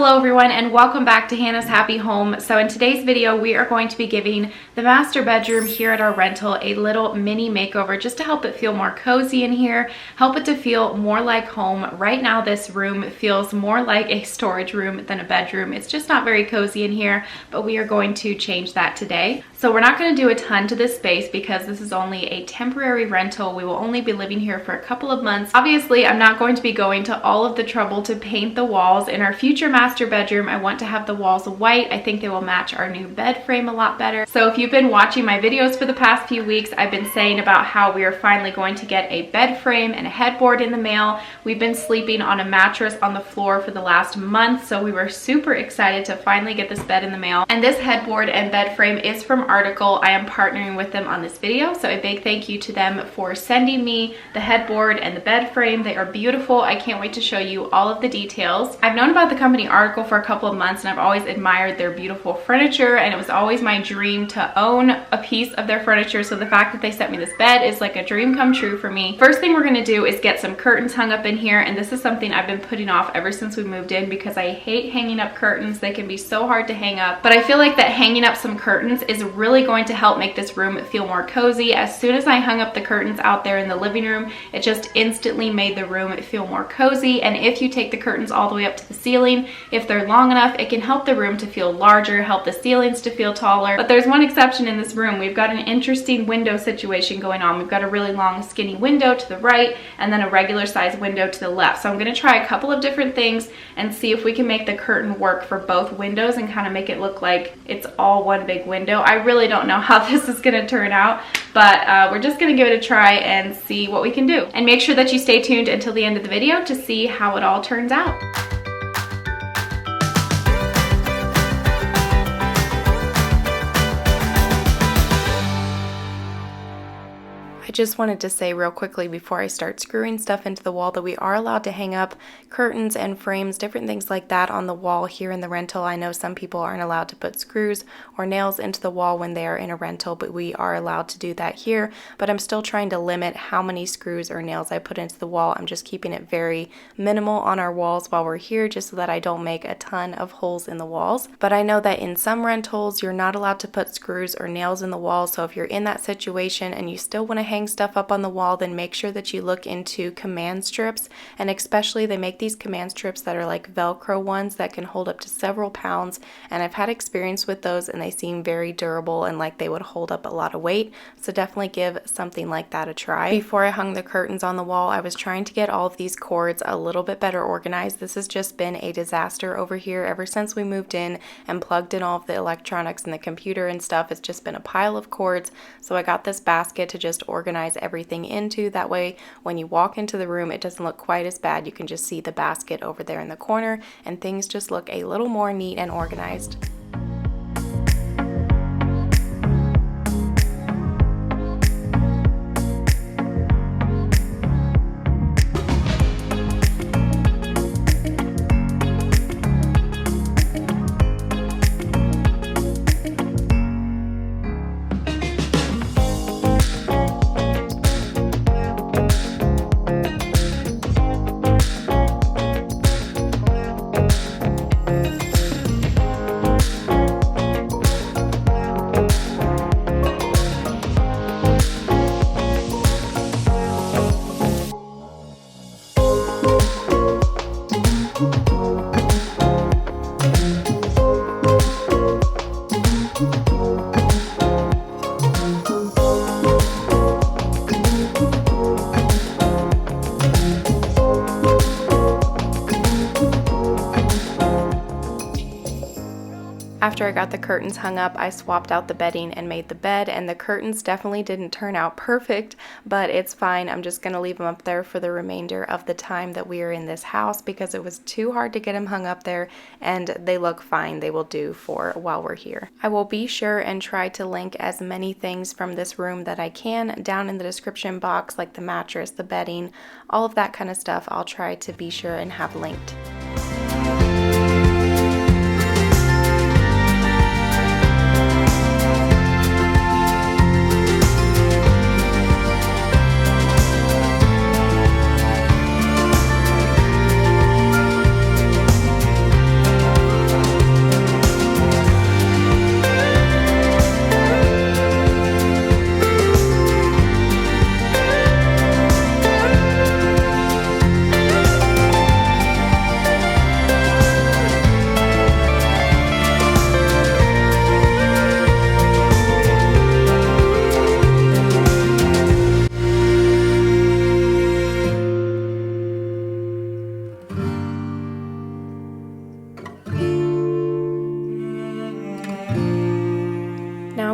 Hello everyone and welcome back to Hannah's Happy Home. So in today's video we are going to be giving the master bedroom here at our rental a little mini makeover just to help it feel more cozy in here, help it to feel more like home. Right now this room feels more like a storage room than a bedroom. It's just not very cozy in here, but we are going to change that today. So we're not going to do a ton to this space because this is only a temporary rental. We will only be living here for a couple of months. Obviously I'm not going to be going to all of the trouble to paint the walls. In our future master bedroom, I want to have the walls white. I think they will match our new bed frame a lot better. So if you've been watching my videos for the past few weeks, I've been saying about how we are finally going to get a bed frame and a headboard in the mail. We've been sleeping on a mattress on the floor for the last month, so we were super excited to finally get this bed in the mail. And this headboard and bed frame is from Article. I am partnering with them on this video, so a big thank you to them for sending me the headboard and the bed frame. They are beautiful. I can't wait to show you all of the details. I've known about the company Article for a couple of months and I've always admired their beautiful furniture, and it was always my dream to own a piece of their furniture, so the fact that they sent me this bed is like a dream come true for me. First thing we're going to do is get some curtains hung up in here, and this is something I've been putting off ever since we moved in because I hate hanging up curtains. They can be so hard to hang up, but I feel like that hanging up some curtains is really going to help make this room feel more cozy. As soon as I hung up the curtains out there in the living room, it just instantly made the room feel more cozy. And if you take the curtains all the way up to the ceiling, if they're long enough, it can help the room to feel larger, help the ceilings to feel taller. But there's one exception in this room. We've got an interesting window situation going on. We've got a really long skinny window to the right and then a regular size window to the left. So I'm going to try a couple of different things and see if we can make the curtain work for both windows and kind of make it look like it's all one big window. I really don't know how this is going to turn out, but we're just going to give it a try and see what we can do. And make sure that you stay tuned until the end of the video to see how it all turns out. I just wanted to say real quickly before I start screwing stuff into the wall that we are allowed to hang up curtains and frames, different things like that on the wall here in the rental. I know some people aren't allowed to put screws or nails into the wall when they are in a rental, but we are allowed to do that here. But I'm still trying to limit how many screws or nails I put into the wall. I'm just keeping it very minimal on our walls while we're here, just so that I don't make a ton of holes in the walls. But I know that in some rentals, you're not allowed to put screws or nails in the wall. So if you're in that situation and you still want to hang stuff up on the wall, then make sure that you look into command strips. And especially they make these command strips that are like Velcro ones that can hold up to several pounds, and I've had experience with those and they seem very durable and like they would hold up a lot of weight. So definitely give something like that a try. Before I hung the curtains on the wall, I was trying to get all of these cords a little bit better organized. This has just been a disaster over here ever since we moved in and plugged in all of the electronics and the computer and stuff. It's just been a pile of cords, so I got this basket to just organize everything into. That way when you walk into the room it doesn't look quite as bad. You can just see the basket over there in the corner and things just look a little more neat and organized. After I got the curtains hung up, I swapped out the bedding and made the bed, and the curtains definitely didn't turn out perfect, but it's fine. I'm just going to leave them up there for the remainder of the time that we are in this house because it was too hard to get them hung up there, and they look fine. They will do for while we're here. I will be sure and try to link as many things from this room that I can down in the description box, like the mattress, the bedding, all of that kind of stuff. I'll try to be sure and have linked.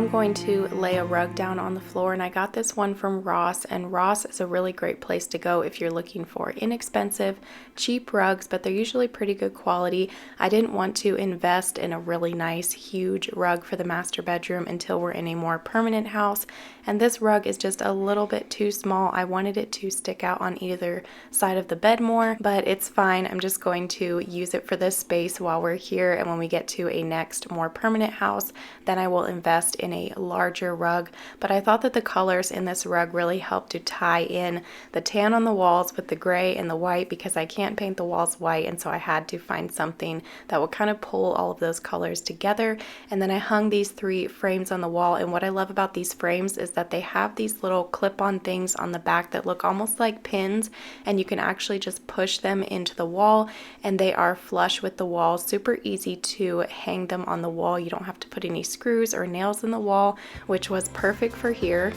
I'm going to lay a rug down on the floor, and I got this one from Ross, and Ross is a really great place to go if you're looking for inexpensive, cheap rugs, but they're usually pretty good quality. I didn't want to invest in a really nice, huge rug for the master bedroom until we're in a more permanent house, and this rug is just a little bit too small. I wanted it to stick out on either side of the bed more, but it's fine. I'm just going to use it for this space while we're here, and when we get to a next more permanent house, then I will invest in a larger rug. But I thought that the colors in this rug really helped to tie in the tan on the walls with the gray and the white, because I can't paint the walls white, and so I had to find something that would kind of pull all of those colors together. And then I hung these 3 frames on the wall, and what I love about these frames is that they have these little clip-on things on the back that look almost like pins, and you can actually just push them into the wall, and they are flush with the wall. Super easy to hang them on the wall. You don't have to put any screws or nails in the wall, which was perfect for here.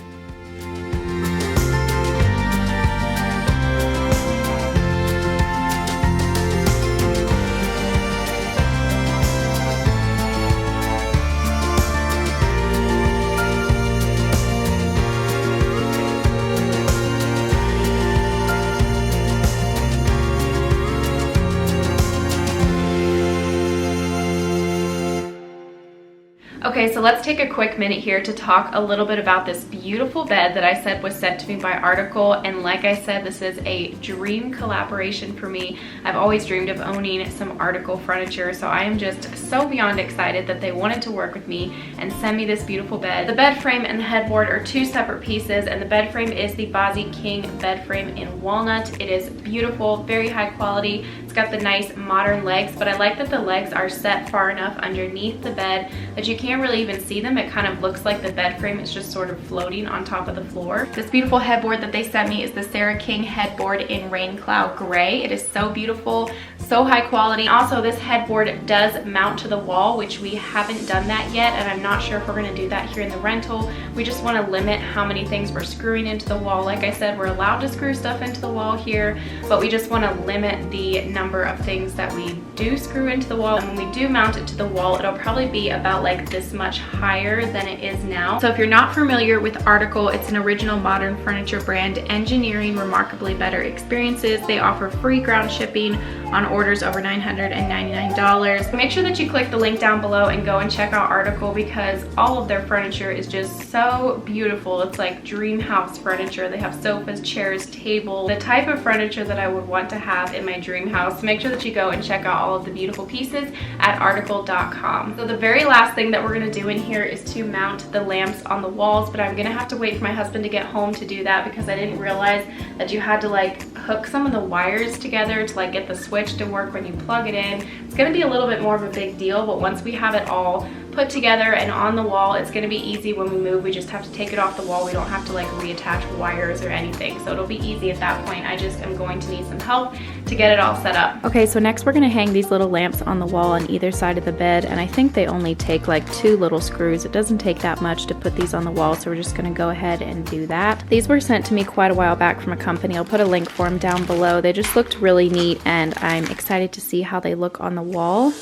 Okay, so let's take a quick minute here to talk a little bit about this beautiful bed that I said was sent to me by Article. And like I said, this is a dream collaboration for me. I've always dreamed of owning some Article furniture, so I am just so beyond excited that they wanted to work with me and send me this beautiful bed. The bed frame and the headboard are 2 separate pieces, and the bed frame is the Bozzy King bed frame in walnut. It is beautiful, very high quality. It's got the nice modern legs, but I like that the legs are set far enough underneath the bed that you can't really even see them. It kind of looks like the bed frame is just sort of floating on top of the floor. This beautiful headboard that they sent me is the Sarah King headboard in Rain Cloud Gray. It is so beautiful, so high quality. Also, this headboard does mount to the wall, which we haven't done that yet, and I'm not sure if we're going to do that here in the rental. We just want to limit how many things we're screwing into the wall. Like I said, we're allowed to screw stuff into the wall here, but we just want to limit the number of things that we do screw into the wall. And when we do mount it to the wall, it'll probably be about like this much higher than it is now. So if you're not familiar with Article, it's an original modern furniture brand engineering remarkably better experiences. They offer free ground shipping on orders over $999. Make sure that you click the link down below and go and check out Article, because all of their furniture is just so beautiful. It's like dream house furniture. They have sofas, chairs, tables, the type of furniture that I would want to have in my dream house. So make sure that you go and check out all of the beautiful pieces at article.com. So the very last thing that we're going to do in here is to mount the lamps on the walls, but I'm gonna have to wait for my husband to get home to do that, because I didn't realize that you had to like hook some of the wires together to like get the switch to work when you plug it in. It's gonna be a little bit more of a big deal, but once we have it all put together and on the wall, it's gonna be easy. When we move, we just have to take it off the wall. We don't have to like reattach wires or anything, so it'll be easy at that point. I just am going to need some help to get it all set up. Okay, so next we're gonna hang these little lamps on the wall on either side of the bed, and I think they only take like 2 little screws. It doesn't take that much to put these on the wall, so we're just gonna go ahead and do that. These were sent to me quite a while back from a company. I'll put a link for them down below. They just looked really neat, and I'm excited to see how they look on the wall.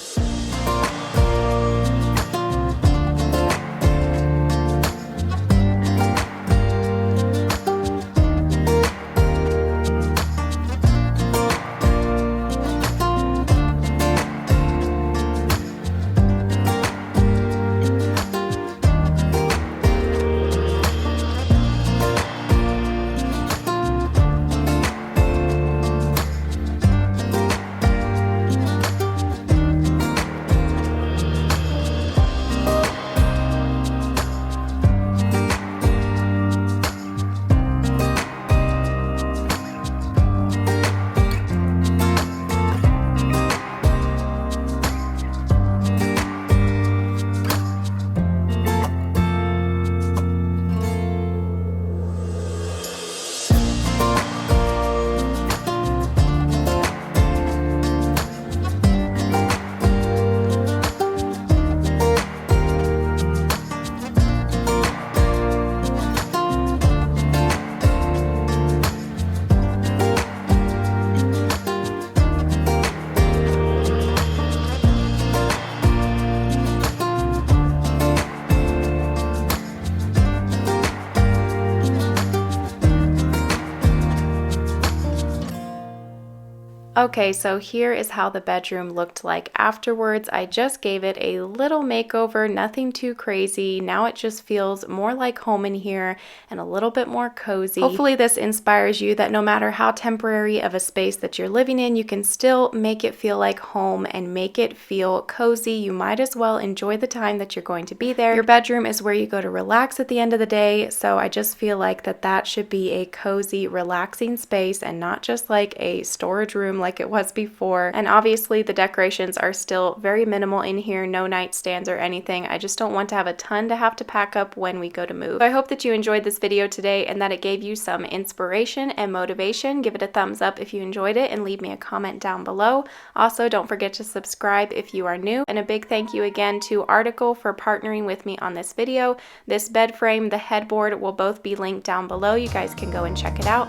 Okay, so here is how the bedroom looked like afterwards. I just gave it a little makeover, nothing too crazy. Now it just feels more like home in here and a little bit more cozy. Hopefully this inspires you that no matter how temporary of a space that you're living in, you can still make it feel like home and make it feel cozy. You might as well enjoy the time that you're going to be there. Your bedroom is where you go to relax at the end of the day, so I just feel like that should be a cozy, relaxing space and not just like a storage room like it was before. And obviously the decorations are still very minimal in here, no nightstands or anything. I just don't want to have a ton to have to pack up when we go to move. So I hope that you enjoyed this video today and that it gave you some inspiration and motivation. Give it a thumbs up if you enjoyed it and leave me a comment down below. Also, don't forget to subscribe if you are new. And a big thank you again to Article for partnering with me on this video. This bed frame, the headboard will both be linked down below. You guys can go and check it out.